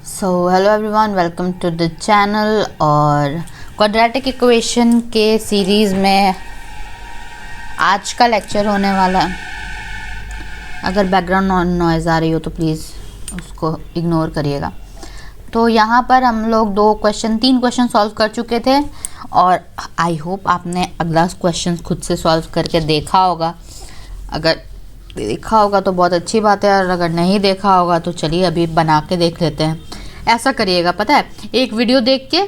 So hello everyone, welcome to the channel. और quadratic equation के series में आज का लेक्चर होने वाला है। अगर बैकग्राउंड नॉइज़ आ रही हो तो प्लीज़ उसको इग्नोर करिएगा। तो यहाँ पर हम लोग तीन क्वेश्चन सॉल्व कर चुके थे और आई होप आपने अगला क्वेश्चन खुद से सॉल्व करके देखा होगा। अगर देखा होगा तो बहुत अच्छी बात है, और अगर नहीं देखा होगा तो चलिए अभी बना के देख लेते हैं। ऐसा करिएगा, पता है, एक वीडियो देख के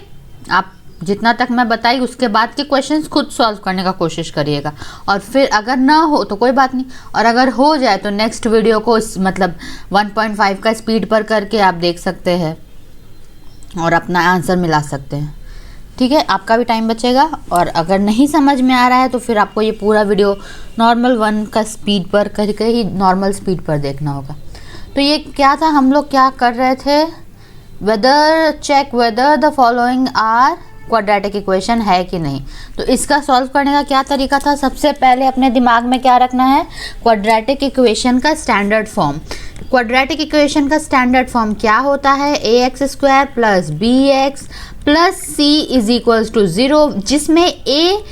आप जितना तक मैं बताई उसके बाद के क्वेश्चंस खुद सॉल्व करने का कोशिश करिएगा, और फिर अगर ना हो तो कोई बात नहीं, और अगर हो जाए तो नेक्स्ट वीडियो को 1.5 का स्पीड पर करके आप देख सकते हैं और अपना आंसर मिला सकते हैं। ठीक है, आपका भी टाइम बचेगा। और अगर नहीं समझ में आ रहा है तो फिर आपको ये पूरा वीडियो नॉर्मल 1 का स्पीड पर करके ही नॉर्मल स्पीड पर देखना होगा। तो ये क्या था, हम लोग क्या कर रहे थे, check whether the following are quadratic equation है कि नहीं। तो इसका सॉल्व करने का क्या तरीका था, सबसे पहले अपने दिमाग में क्या रखना है, क्वाड्रेटिक इक्वेशन का स्टैंडर्ड फॉर्म। क्वाड्रेटिक इक्वेशन का स्टैंडर्ड फॉर्म क्या होता है, ax² plus bx plus c is equals to 0, जिसमें a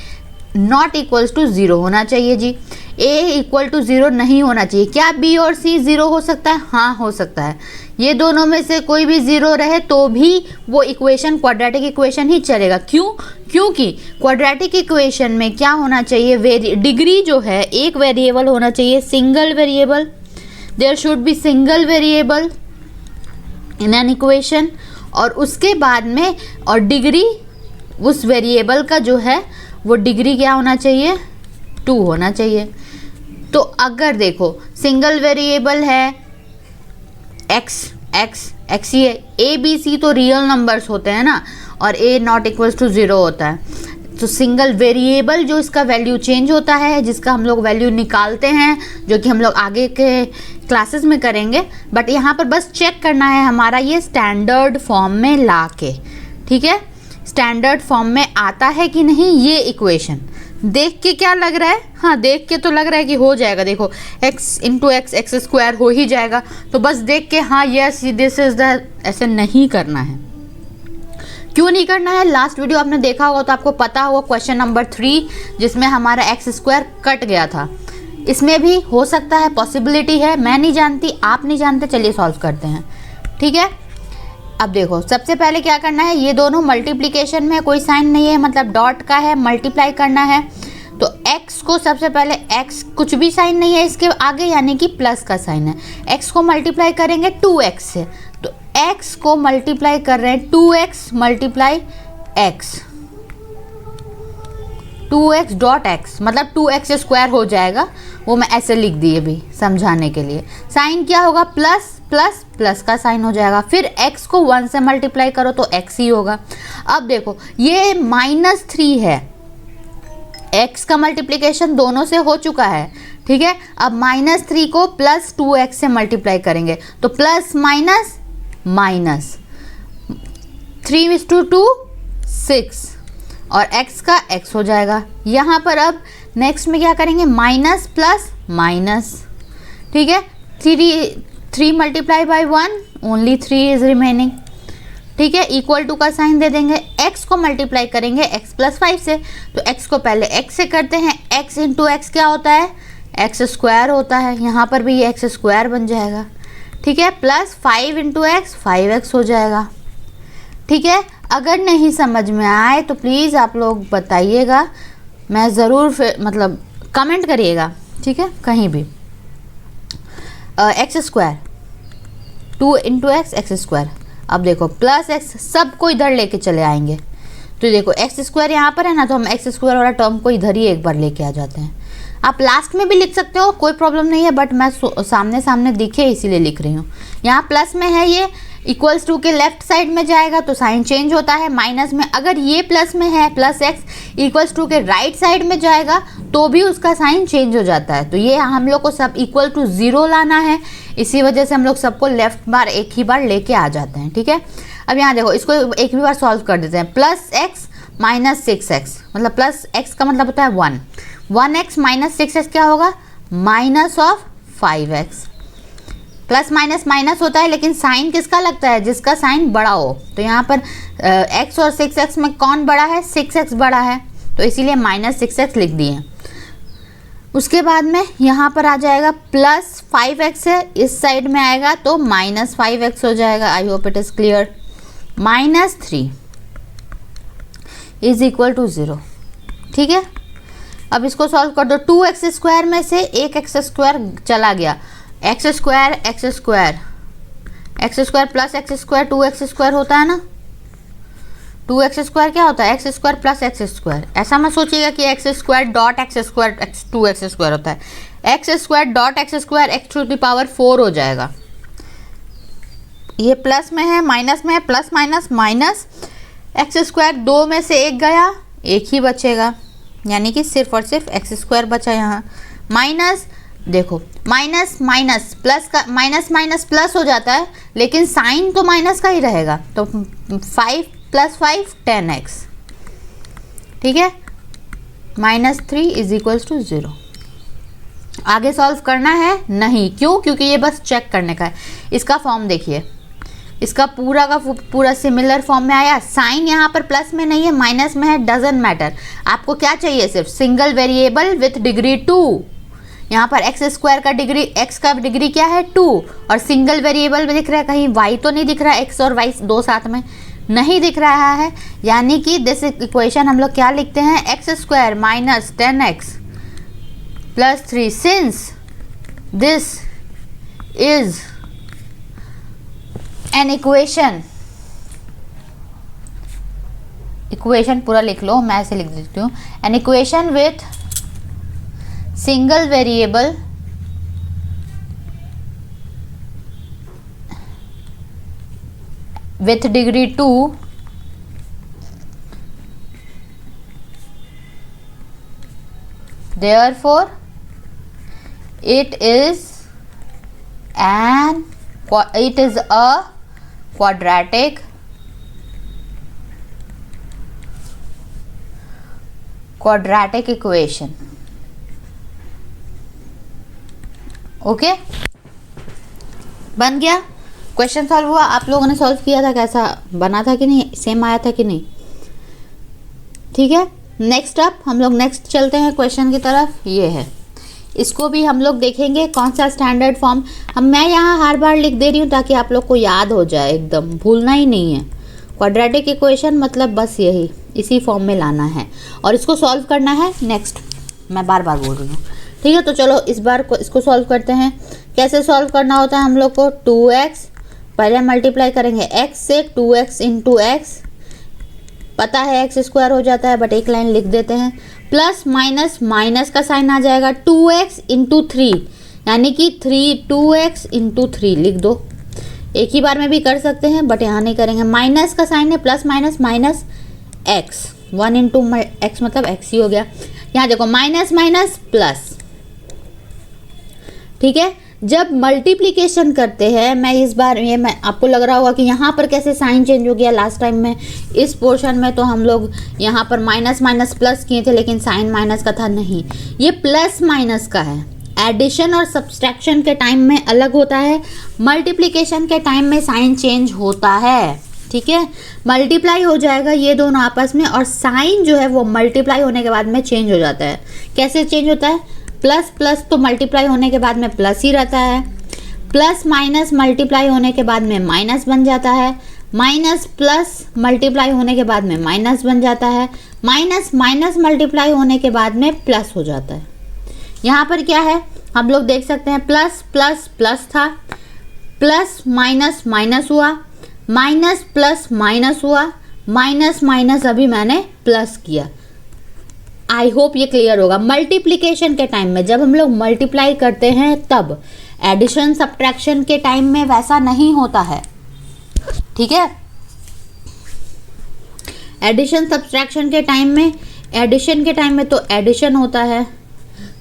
नॉट इक्वल्स टू 0 होना चाहिए जी। a इक्वल टू 0 नहीं होना चाहिए। क्या b और c 0 हो सकता है? हाँ, हो सकता है। ये दोनों में से कोई भी 0 रहे तो भी वो इक्वेशन क्वाड्रेटिक इक्वेशन ही चलेगा। क्यों? क्योंकि क्वाड्रेटिक इक्वेशन में क्या होना चाहिए, डिग्री जो है एक वेरिएबल होना चाहिए, single variable. There should be single variable in an equation. और उसके बाद में और डिग्री उस वेरिएबल का जो है वो डिग्री क्या होना चाहिए, 2 होना चाहिए। तो अगर देखो सिंगल वेरिएबल है x ये a b c तो रियल नंबर्स होते हैं ना, और a नॉट इक्वल्स टू 0 होता है। तो सिंगल वेरिएबल जो इसका वैल्यू चेंज होता है, जिसका हम लोग वैल्यू निकालते हैं, जो कि हम लोग आगे के क्लासेस में करेंगे, बट यहाँ पर बस चेक करना है हमारा ये स्टैंडर्ड फॉर्म में ला के। ठीक है, स्टैंडर्ड फॉर्म में आता है कि नहीं ये इक्वेशन देख के क्या लग रहा है, हाँ देख के तो लग रहा है कि हो जाएगा। देखो x इंटू x² हो ही जाएगा, तो बस देख के हाँ यस दिस इज द, ऐसे नहीं करना है। क्यों नहीं करना है, लास्ट वीडियो आपने देखा होगा तो आपको पता होगा, क्वेश्चन नंबर 3 जिसमें हमारा x² कट गया था, इसमें भी हो सकता है, पॉसिबिलिटी है, मैं नहीं जानती, आप नहीं जानते। चलिए सॉल्व करते हैं। ठीक है, अब देखो सबसे पहले क्या करना है, ये दोनों मल्टीप्लिकेशन में कोई साइन नहीं है, मतलब डॉट का है, मल्टीप्लाई करना है। तो x को सबसे पहले, x कुछ भी साइन नहीं है इसके आगे, यानी कि प्लस का साइन है। x को मल्टीप्लाई करेंगे 2x से, तो x को मल्टीप्लाई कर रहे हैं 2x multiply x, 2x dot x मतलब 2x² हो जाएगा। वो मैं ऐसे लिख दी अभी समझाने के लिए। साइन क्या होगा, प्लस प्लस प्लस का साइन हो जाएगा। फिर x को 1 से मल्टीप्लाई करो तो x ही होगा। अब देखो ये -3 है, x का मल्टीप्लिकेशन दोनों से हो चुका है। ठीक है, अब -3 को प्लस 2x से मल्टीप्लाई करेंगे तो plus minus minus, 3 is to 2 6, और x का x हो जाएगा। यहाँ पर अब नेक्स्ट में क्या करेंगे, माइनस प्लस माइनस। ठीक है, 3 multiply by 1, only 3 is remaining. ठीक है, इक्वल टू का साइन दे देंगे, x को मल्टीप्लाई करेंगे x प्लस 5 से, तो x को पहले x से करते हैं, x इंटू x क्या होता है, x² होता है। यहाँ पर भी ये x² बन जाएगा। ठीक है, प्लस 5 इंटू x 5x हो जाएगा। ठीक है, अगर नहीं समझ में आए तो प्लीज़ आप लोग बताइएगा, मैं ज़रूर फिर मतलब कमेंट करिएगा। ठीक है, कहीं भी x², 2 इंटू x² अब देखो प्लस x, सबको इधर लेके चले आएंगे। तो देखो x² यहाँ पर है ना, तो हम x² वाला टर्म को इधर ही एक बार लेके आ जाते हैं। आप लास्ट में भी लिख सकते हो, कोई प्रॉब्लम नहीं है, बट मैं सामने सामने दिखे इसीलिए लिख रही हूँ। यहाँ प्लस में है, ये इक्वल्स टू के लेफ्ट साइड में जाएगा तो साइन चेंज होता है। माइनस में अगर ये प्लस में है, प्लस x इक्वल्स टू के राइट साइड में जाएगा तो भी उसका साइन चेंज हो जाता है। तो ये हम लोग को सब इक्वल टू 0 लाना है, इसी वजह से हम लोग सबको लेफ्ट बार एक ही बार लेके आ जाते हैं। ठीक है, अब यहाँ देखो इसको एक भी बार सॉल्व कर देते हैं। प्लस x माइनस 6x, मतलब प्लस x का मतलब होता है 1x माइनस 6x क्या होगा, minus of 5x। Plus minus minus होता है, लेकिन साइन किसका लगता है? जिसका साइन बड़ा हो। तो यहाँ पर x और 6x में कौन बड़ा है? 6x बड़ा है, तो इसीलिए माइनस 6x लिख दिए। उसके बाद में यहाँ पर आ जाएगा प्लस 5x है, इस साइड में आएगा तो माइनस 5x हो जाएगा। I hope it is clear. -3 is equal to 0। ठीक है, अब इसको सॉल्व कर दो। 2x² में से एक x² चला गया, x² प्लस x² 2x² होता है ना। 2x² क्या होता है? x² plus x²। ऐसा मत सोचिएगा कि x² डॉट x² 2x² होता है। x² डॉट x² x⁴ हो जाएगा। ये प्लस में है, माइनस में है, प्लस माइनस माइनस। x² 2 में से एक गया, एक ही बचेगा, यानी कि सिर्फ और सिर्फ x² बचा यहाँ। माइनस, देखो माइनस माइनस प्लस का, माइनस माइनस प्लस हो जाता है, लेकिन साइन तो माइनस का ही रहेगा। तो 5 + 5 10x। ठीक है, -3 इज इक्वल्स टू 0। आगे सॉल्व करना है नहीं, क्यों? क्योंकि ये बस चेक करने का है। इसका फॉर्म देखिए, इसका पूरा का पूरा सिमिलर फॉर्म में आया। साइन यहाँ पर प्लस में नहीं है, माइनस में है, डजंट मैटर। आपको क्या चाहिए? सिर्फ सिंगल वेरिएबल विथ डिग्री 2। यहाँ पर x² का डिग्री, x का डिग्री क्या है? 2। और सिंगल वेरिएबल में दिख रहा है कहीं y तो नहीं दिख रहा है, x और y दो साथ में नहीं दिख रहा है, यानी कि दिस इक्वेशन हम लोग क्या लिखते हैं? x² minus 10x plus 3 since this is an equation पूरा लिख लो, मैं ऐसे लिख देती हूँ। An equation with single variable with degree 2 therefore it is a quadratic equation। Okay, बन गया। क्वेश्चन सॉल्व हुआ। आप लोगों ने सॉल्व किया था, कैसा बना था कि नहीं? सेम आया था कि नहीं? ठीक है, नेक्स्ट अप हम लोग नेक्स्ट चलते हैं क्वेश्चन की तरफ। ये है, इसको भी हम लोग देखेंगे कौन सा स्टैंडर्ड फॉर्म। मैं यहाँ हर बार लिख दे रही हूँ ताकि आप लोग को याद हो जाए, एकदम भूलना ही नहीं है। क्वाड्रेटिक इक्वेशन मतलब बस यही, इसी फॉर्म में लाना है और इसको सॉल्व करना है। नेक्स्ट मैं बार बार बोल रही हूँ, ठीक है। तो चलो इस बार इसको सॉल्व करते हैं। कैसे सॉल्व करना होता है हम लोग को? 2x पहले मल्टीप्लाई करेंगे x से, 2x इंटू एक्स, पता है x² हो जाता है, बट एक लाइन लिख देते हैं। प्लस माइनस, माइनस का साइन आ जाएगा, 2x इंटू 3, यानी कि 2x इंटू 3 लिख दो। एक ही बार में भी कर सकते हैं, बट यहाँ नहीं करेंगे। माइनस का साइन है, plus minus minus x, 1 into x मतलब x ही हो गया। यहाँ देखो माइनस माइनस प्लस, ठीक है। जब मल्टीप्लिकेशन करते हैं, मैं इस बार ये मैं आपको लग रहा होगा कि यहाँ पर कैसे साइन चेंज हो गया। लास्ट टाइम में इस पोर्शन में तो हम लोग यहाँ पर माइनस माइनस प्लस किए थे, लेकिन साइन माइनस का था। नहीं, ये प्लस माइनस का है। एडिशन और सब्सट्रैक्शन के टाइम में अलग होता है, मल्टीप्लिकेशन के टाइम में साइन चेंज होता है, ठीक है। मल्टीप्लाई हो जाएगा ये दोनों आपस में, और साइन जो है वो मल्टीप्लाई होने के बाद में चेंज हो जाता है। कैसे चेंज होता है? प्लस प्लस तो मल्टीप्लाई होने के बाद में प्लस ही रहता है, प्लस माइनस मल्टीप्लाई होने के बाद में माइनस बन जाता है, माइनस प्लस मल्टीप्लाई होने के बाद में माइनस बन जाता है, माइनस माइनस मल्टीप्लाई होने के बाद में प्लस हो जाता है। यहाँ पर क्या है हम लोग देख सकते हैं, प्लस प्लस प्लस था, प्लस माइनस माइनस हुआ, माइनस प्लस माइनस हुआ, माइनस माइनस अभी मैंने प्लस किया। आई होप ये क्लियर होगा। मल्टीप्लिकेशन के टाइम में जब हम लोग मल्टीप्लाई करते हैं तब, एडिशन सब्ट्रैक्शन के टाइम में वैसा नहीं होता है, ठीक है। एडिशन सब्ट्रैक्शन के टाइम में, एडिशन के टाइम में तो एडिशन होता है,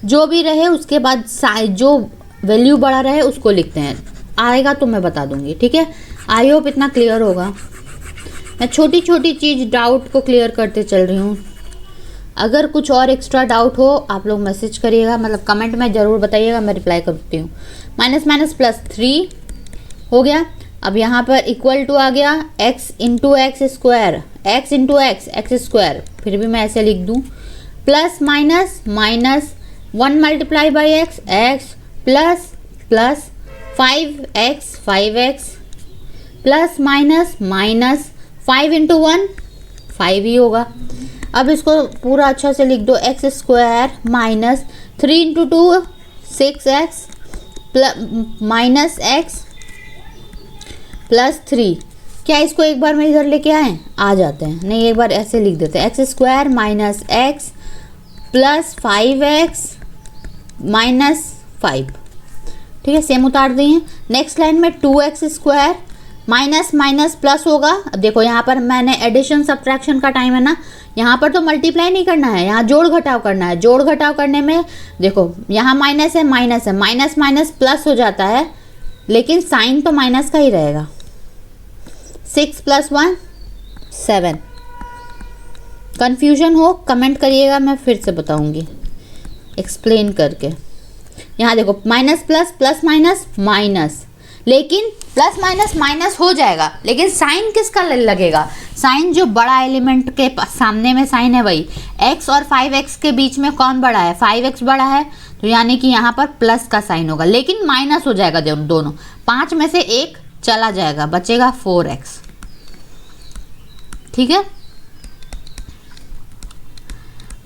जो भी रहे उसके बाद जो वैल्यू बड़ा रहे उसको लिखते हैं। आएगा तो मैं बता दूंगी, ठीक है। आई होप इतना क्लियर होगा। मैं छोटी छोटी चीज़ डाउट को क्लियर करते चल रही हूँ। अगर कुछ और एक्स्ट्रा डाउट हो आप लोग मैसेज करिएगा, मतलब कमेंट में ज़रूर बताइएगा, मैं रिप्लाई करती हूँ। माइनस माइनस प्लस 3 हो गया। अब यहाँ पर इक्वल टू आ गया x into x square, x into x square, फिर भी मैं ऐसे लिख दूँ, plus minus minus 1 multiply by x, x plus plus 5x plus minus minus 5 into 1 5 ही होगा। अब इसको पूरा अच्छा से लिख दो, x square minus 3 into 2 6x plus minus x plus 3। क्या इसको एक बार में इधर लेके आए? आ जाते हैं। नहीं, एक बार ऐसे लिख देते हैं, x square minus x plus 5x minus 5। ठीक है, सेम उतार दिए। नेक्स्ट लाइन में 2x square minus minus plus होगा। अब देखो यहाँ पर मैंने एडिशन सब्ट्रैक्शन का टाइम है ना, यहाँ पर तो मल्टीप्लाई नहीं करना है, यहाँ जोड़ घटाव करना है। जोड़ घटाव करने में देखो यहाँ माइनस है, माइनस माइनस प्लस हो जाता है, लेकिन साइन तो माइनस का ही रहेगा। 6 + 1 7। कन्फ्यूजन हो कमेंट करिएगा, मैं फिर से बताऊंगी एक्सप्लेन करके। यहाँ देखो minus plus plus minus minus, लेकिन प्लस माइनस माइनस हो जाएगा, लेकिन साइन किसका लगेगा? साइन जो बड़ा एलिमेंट के सामने में साइन है वही। x और 5x के बीच में कौन बड़ा है? 5x बड़ा है, तो यानी कि यहाँ पर प्लस का साइन होगा, लेकिन माइनस हो जाएगा दोनों। 5 में से 1 चला जाएगा, बचेगा 4x। ठीक है,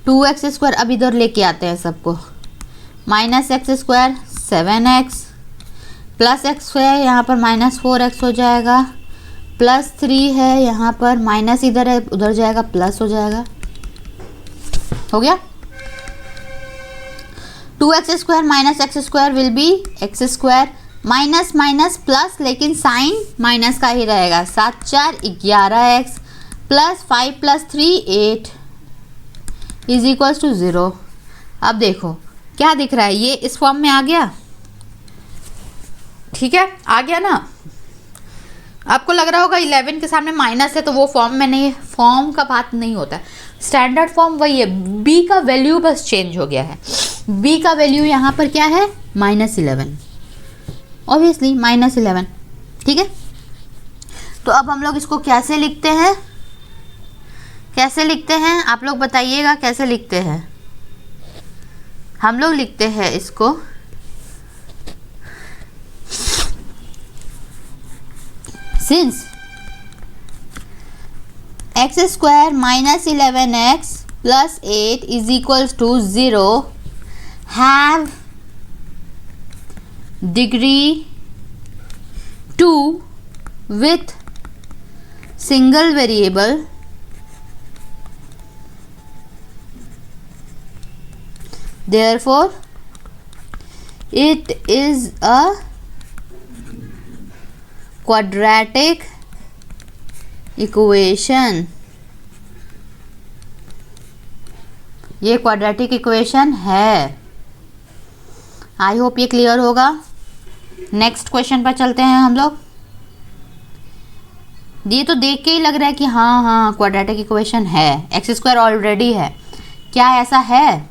2x स्क्वायर अब इधर लेके आते हैं सबको, minus x square 7x plus x है, यहाँ पर माइनस 4x हो जाएगा, प्लस 3 है, यहाँ पर माइनस इधर है उधर जाएगा प्लस हो जाएगा। हो गया। 2x square minus x square will be x square, minus minus plus, लेकिन साइन माइनस का ही रहेगा। 7 4 11x plus 5 + 3 8 is equals to 0। अब देखो क्या दिख रहा है, ये इस फॉर्म में आ गया। ठीक है, आ गया ना। आपको लग रहा होगा 11 के सामने माइनस है तो वो फॉर्म में नहीं है, फॉर्म का बात नहीं होता है, स्टैंडर्ड फॉर्म वही है। b का वैल्यू बस चेंज हो गया है। b का वैल्यू यहाँ पर क्या है? -11, ऑब्वियसली -11। ठीक है, तो अब हम लोग इसको कैसे लिखते हैं? कैसे लिखते हैं आप लोग बताइएगा, कैसे लिखते हैं? हम लोग लिखते हैं इसको since x square minus 11x plus 8 is equals to 0 have degree 2 with single variable therefore it is a quadratic equation। ये क्वाड्रेटिक इक्वेशन है। आई होप ये क्लियर होगा। नेक्स्ट क्वेश्चन पर चलते हैं हम लोग। ये तो देख के ही लग रहा है कि हाँ क्वाड्रेटिक इक्वेशन है, एक्स स्क्वायर ऑलरेडी है। क्या ऐसा है?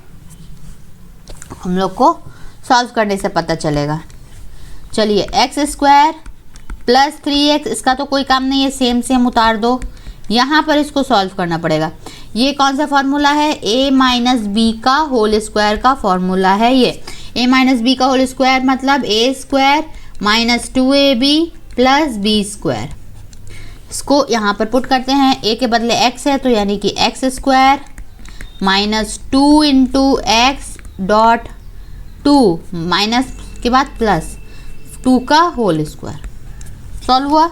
हम लोग को सॉल्व करने से पता चलेगा। चलिए, एक्स स्क्वायर प्लस 3x, इसका तो कोई काम नहीं है, सेम उतार दो। यहाँ पर इसको सॉल्व करना पड़ेगा। ये कौन सा फॉर्मूला है? a माइनस बी का होल स्क्वायर का फॉर्मूला है ये। a माइनस बी का होल स्क्वायर मतलब a square minus 2ab plus B square. इसको यहाँ पर पुट करते हैं, a के बदले x है तो यानी कि x square minus 2 into x dot 2 minus के बाद प्लस 2 का होल स्क्वायर। सॉल्व हुआ।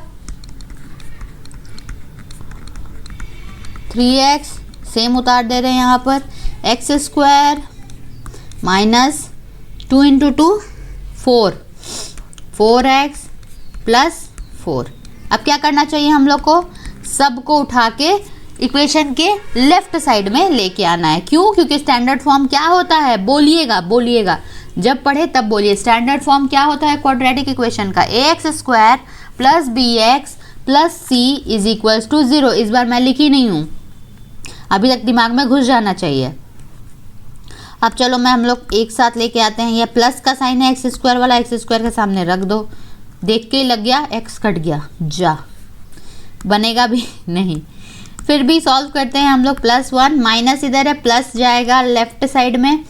3x सेम उतार दे रहे हैं यहाँ पर, x square minus 2 into 2 4x plus 4। अब क्या करना चाहिए हम लोग को? सबको उठा के इक्वेशन के लेफ्ट साइड में लेके आना है। क्यों? क्योंकि स्टैंडर्ड फॉर्म क्या होता है? बोलिएगा, जब पढ़े तब बोलिए। स्टैंडर्ड फॉर्म क्या होता है क्वाड्रेटिक इक्वेशन का? ax square plus bx plus c is equals to 0। इस बार मैं लिखी नहीं हूँ, अभी तक दिमाग में घुस जाना चाहिए। अब चलो मैं हम लोग एक साथ लेके आते हैं। ये प्लस का साइन है एक्स स्क्वायर वाला, एक्स स्क्वायर के सामने रख दो, देख के ही लग गया एक्स कट गया, जा बनेगा भी नहीं। फिर भी सॉल्व करते हैं हम लोग। +1 माइनस इधर है, प्लस जाएगा लेफ्ट साइड में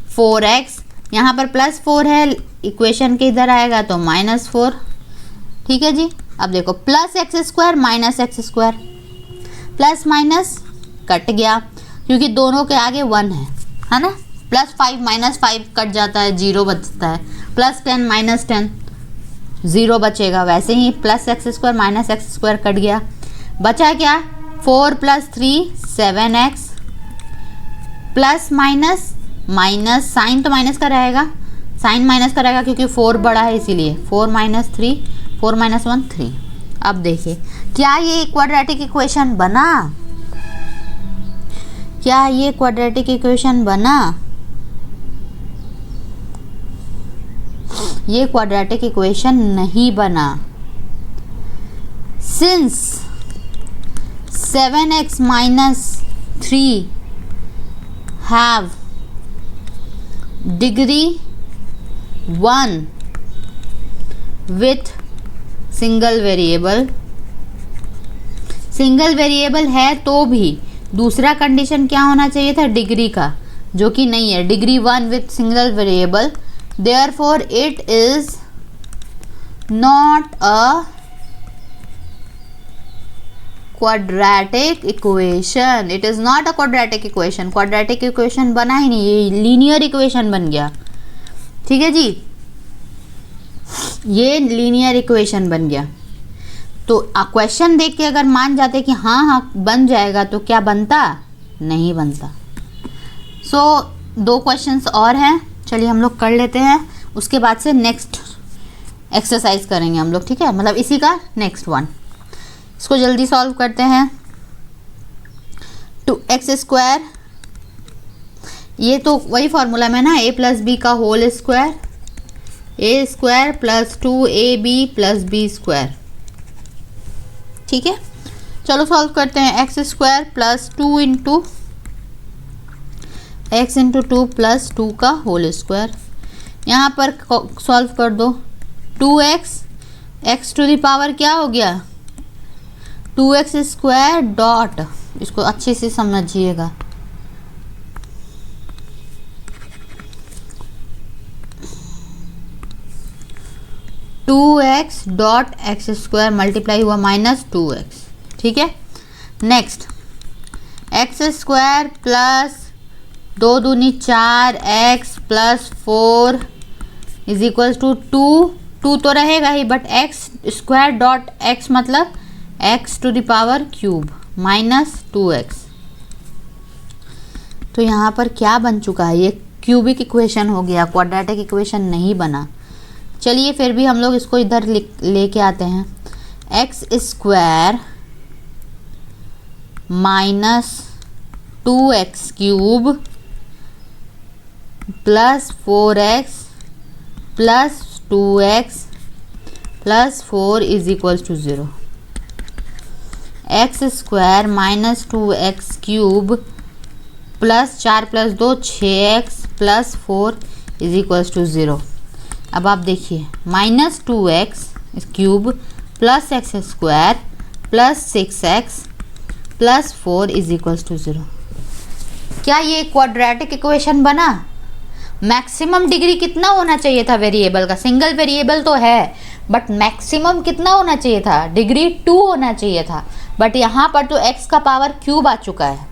4x, यहाँ पर +4 है, इक्वेशन के इधर आएगा तो -4। ठीक है जी। अब देखो plus x square minus x square, plus minus cut गया क्योंकि दोनों के आगे 1 है ना। +5 -5 कट जाता है, 0 बचता है। +10 -10 0 बचेगा। वैसे ही plus x square minus x square cut गया, बचा क्या 4 + 3 7x, plus minus minus, sign तो माइनस का रहेगा, साइन माइनस का रहेगा क्योंकि 4 बड़ा है इसीलिए। 4 - 3 4 - 1 3। अब देखिए क्या ये क्वाड्रेटिक इक्वेशन बना, क्या ये क्वाड्रेटिक इक्वेशन बना? ये क्वाड्रेटिक इक्वेशन नहीं बना। Since 7x - 3 have degree 1 with single variable, single variable है तो भी दूसरा कंडीशन क्या होना चाहिए था, डिग्री का, जो कि नहीं है। Degree 1 with single variable, therefore it is not a quadratic equation, it is not a quadratic equation। quadratic equation बना ही नहीं, ये लीनियर इक्वेशन बन गया। ठीक है जी, ये लीनियर इक्वेशन बन गया। तो क्वेश्चन देख के अगर मान जाते कि हाँ हाँ बन जाएगा तो क्या बनता, नहीं बनता। सो 2 क्वेश्चंस और हैं, चलिए हम लोग कर लेते हैं, उसके बाद से नेक्स्ट एक्सरसाइज करेंगे हम लोग। ठीक है, मतलब इसी का नेक्स्ट वन। इसको जल्दी सॉल्व करते हैं। 2x², ये तो वही फॉर्मूला में ना, a + b का whole square, a² + 2ab + b²। ठीक है, चलो सॉल्व करते हैं। x² + 2 × x × 2 + 2 का होल स्क्वायर, यहाँ पर सॉल्व कर दो। 2x, x⁴ क्या हो गया 2x² डॉट, इसको अच्छे से समझिएगा, (2x) मल्टीप्लाई हुआ -2x। ठीक है, नेक्स्ट x² + 2 दूनी 4x + 4 = 2। 2 तो रहेगा ही, बट x² डॉट x मतलब x⁴ -2x। तो यहाँ पर क्या बन चुका है, ये क्यूबिक इक्वेशन हो गया, क्वाड्रेटिक इक्वेशन नहीं बना। चलिए फिर भी हम लोग इसको इधर लेके आते हैं। x² - 2x³ + 4x + 2x + 4 = 0। x² - 2x³ + 4 + 2 6x + 4 = 0। अब आप देखिए -2x³ + x² + 6x + 4 = 0। क्या ये क्वाड्रेटिक इक्वेशन बना? मैक्सिमम डिग्री कितना होना चाहिए था वेरिएबल का? सिंगल वेरिएबल तो है, बट मैक्सिमम कितना होना चाहिए था? डिग्री 2 होना चाहिए था, बट यहाँ पर तो x का पावर क्यूब आ चुका है,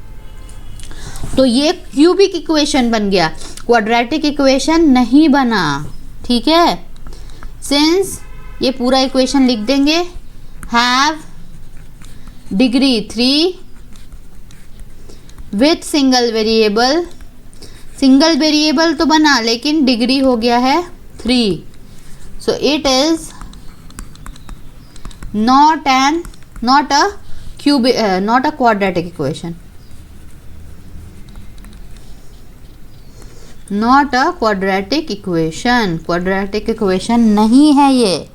तो ये क्यूबिक इक्वेशन बन गया, क्वाड्रेटिक इक्वेशन नहीं बना। ठीक है, सिंस ये पूरा इक्वेशन लिख देंगे, have degree 3 with single variable, single variable तो बना लेकिन डिग्री हो गया है 3, so it is not a quadratic equation, not a quadratic equation, quadratic equation नहीं है ये।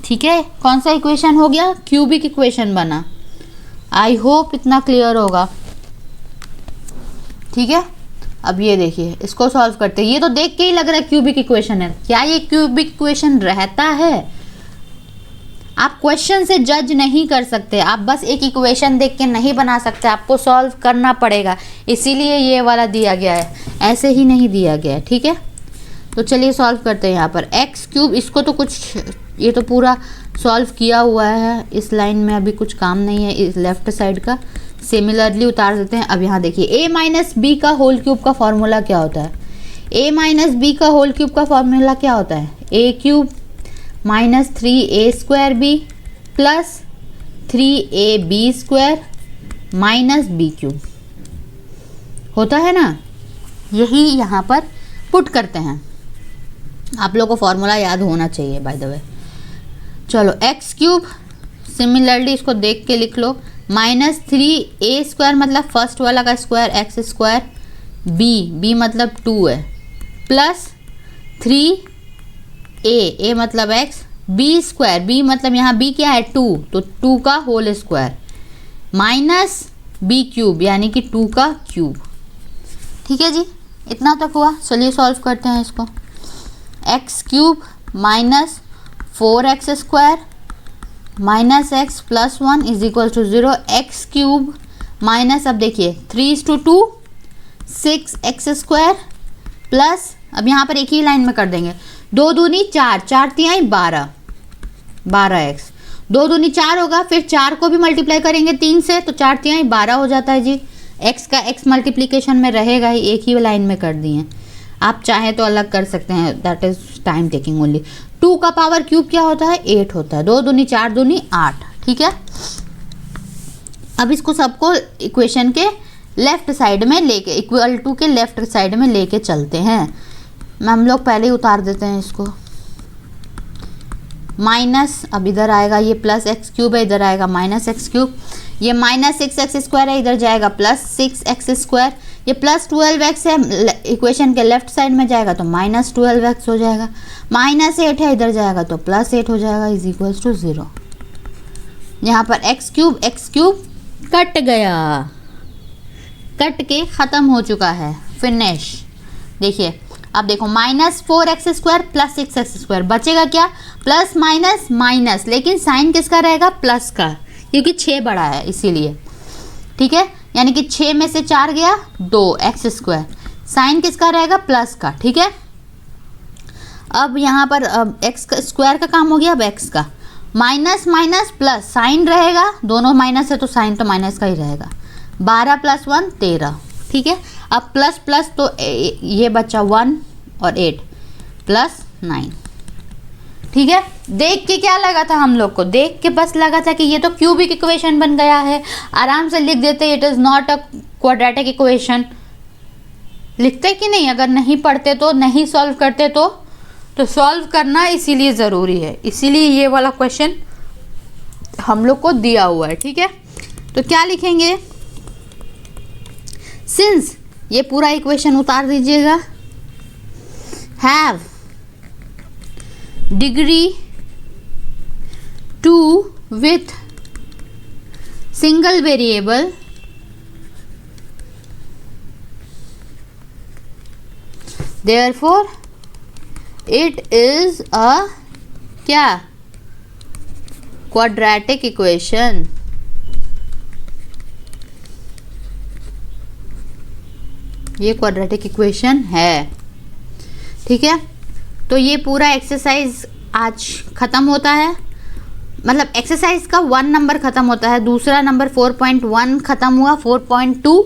ठीक है, कौन सा इक्वेशन हो गया? क्यूबिक इक्वेशन बना। आई होप इतना क्लियर होगा। ठीक है, अब ये देखिए, इसको सॉल्व करते हैं। ये तो देख के ही लग रहा है क्यूबिक इक्वेशन है। क्या ये क्यूबिक इक्वेशन रहता है? आप क्वेश्चन से जज नहीं कर सकते, आप बस एक इक्वेशन देख के नहीं बना सकते, आपको सॉल्व करना पड़ेगा। इसीलिए ये वाला दिया गया है, ऐसे ही नहीं दिया गया है, ठीक है। तो चलिए सॉल्व करते हैं। यहाँ पर एक्स क्यूब, इसको तो कुछ, ये तो पूरा सॉल्व किया हुआ है, इस लाइन में अभी कुछ काम नहीं है इस लेफ्ट साइड का। सिमिलरली उतार देते हैं। अब यहाँ देखिए, ए माइनस बी का होल क्यूब का फॉर्मूला क्या होता है? ए माइनस बी का होल क्यूब का फॉर्मूला क्या होता है? A cube minus 3a² plus 3ab² minus B cube होता है ना। यही यहाँ पर पुट करते हैं। आप लोगों को फॉर्मूला याद होना चाहिए बाय द वे। चलो एक्स क्यूब, सिमिलरली इसको देख के लिख लो, माइनस 3a² मतलब फर्स्ट वाला का स्क्वायर, x², b मतलब 2 है, प्लस 3a मतलब x, b² मतलब यहाँ b क्या है 2, तो 2 का whole square, minus b cube यानी कि 2 का क्यूब। ठीक है जी, इतना तक हुआ। चलिए सॉल्व करते हैं इसको। X cube minus 4x² minus x plus 1 is equal to 0। X cube minus, अब देखिए 3:2 6x² प्लस, अब यहाँ पर एक ही लाइन में कर देंगे, 2 दूनी 4, 4 तिहाई 12x, 2 दूनी 4 होगा, फिर 4 को भी मल्टीप्लाई करेंगे 3 से, तो 4 तिहाई 12 हो जाता है जी। x का x मल्टीप्लिकेशन में रहेगा ही, एक ही लाइन में कर दिए। आप चाहें तो अलग कर सकते हैं, that is time taking only. 2 का पावर क्यूब क्या होता है? 8 होता है। 2 दूनी 4 दूनी 8, ठीक है। अब इसको सबको इक्वेशन के लेफ्ट साइड में लेके, इक्वल टू के लेफ्ट साइड में लेके चलते हैं। हम लोग पहले ही उतार देते हैं इसको। माइनस, अब इधर आएगा ये प्लस एक्स क्यूब है, इधर आएगा माइनस एक्स क्यूब। ये माइनस 6x² है, इधर जाएगा प्लस 6x²। ये प्लस 12x है, इक्वेशन के लेफ्ट साइड में जाएगा तो माइनस 12x हो जाएगा। माइनस 8 है, इधर जाएगा तो प्लस 8 हो जाएगा, इज इक्वल्स टू 0। यहाँ पर x क्यूब कट गया, कट के ख़त्म हो चुका है, फिनिश। देखिए अब देखो, माइनस 4x² प्लस 6x² बचेगा क्या? प्लस माइनस माइनस, लेकिन साइन किसका रहेगा? प्लस का, क्योंकि 6 बड़ा है इसीलिए, ठीक है। यानी कि 6 में से 4 गया 2x², साइन किसका रहेगा? प्लस का, ठीक है। अब यहाँ पर एक्स का स्क्वायर का काम हो गया, अब एक्स का माइनस माइनस प्लस, साइन रहेगा, दोनों माइनस है तो साइन तो माइनस का ही रहेगा। 12 + 1 13, ठीक है। अब प्लस प्लस तो ये बचा 1 और 8 प्लस 9, ठीक है। देख के क्या लगा था हम लोग को? देख के बस लगा था कि ये तो क्यूबिक इक्वेशन बन गया है, आराम से लिख देते, it is not a quadratic equation. लिखते कि नहीं? अगर नहीं पढ़ते तो, नहीं सॉल्व करते तो सॉल्व करना इसीलिए ज़रूरी है, इसीलिए ये वाला क्वेश्चन हम लोग को दिया हुआ है, ठीक है। तो क्या लिखेंगे? सिंस, ये पूरा इक्वेशन उतार दीजिएगा, have degree 2 with single variable therefore it is a क्या? quadratic equation। ये क्वाड्रेटिक इक्वेशन है, ठीक है। तो ये पूरा एक्सरसाइज आज ख़त्म होता है, मतलब एक्सरसाइज का 1 नंबर ख़त्म होता है, दूसरा नंबर 4.1 ख़त्म हुआ, 4.2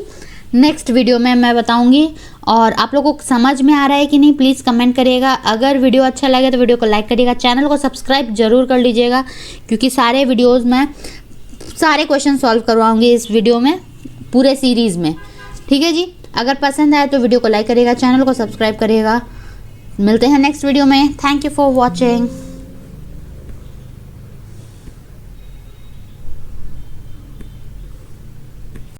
नेक्स्ट वीडियो में मैं बताऊंगी। और आप लोगों को समझ में आ रहा है कि नहीं, प्लीज़ कमेंट करिएगा। अगर वीडियो अच्छा लगे तो वीडियो को लाइक करिएगा, चैनल को सब्सक्राइब जरूर कर लीजिएगा, क्योंकि सारे वीडियोज़ में सारे क्वेश्चन सॉल्व करवाऊँगी इस वीडियो में, पूरे सीरीज़ में, ठीक है जी। अगर पसंद आए तो वीडियो को लाइक करिएगा, चैनल को सब्सक्राइब करिएगा। मिलते हैं नेक्स्ट वीडियो में। Thank you for watching.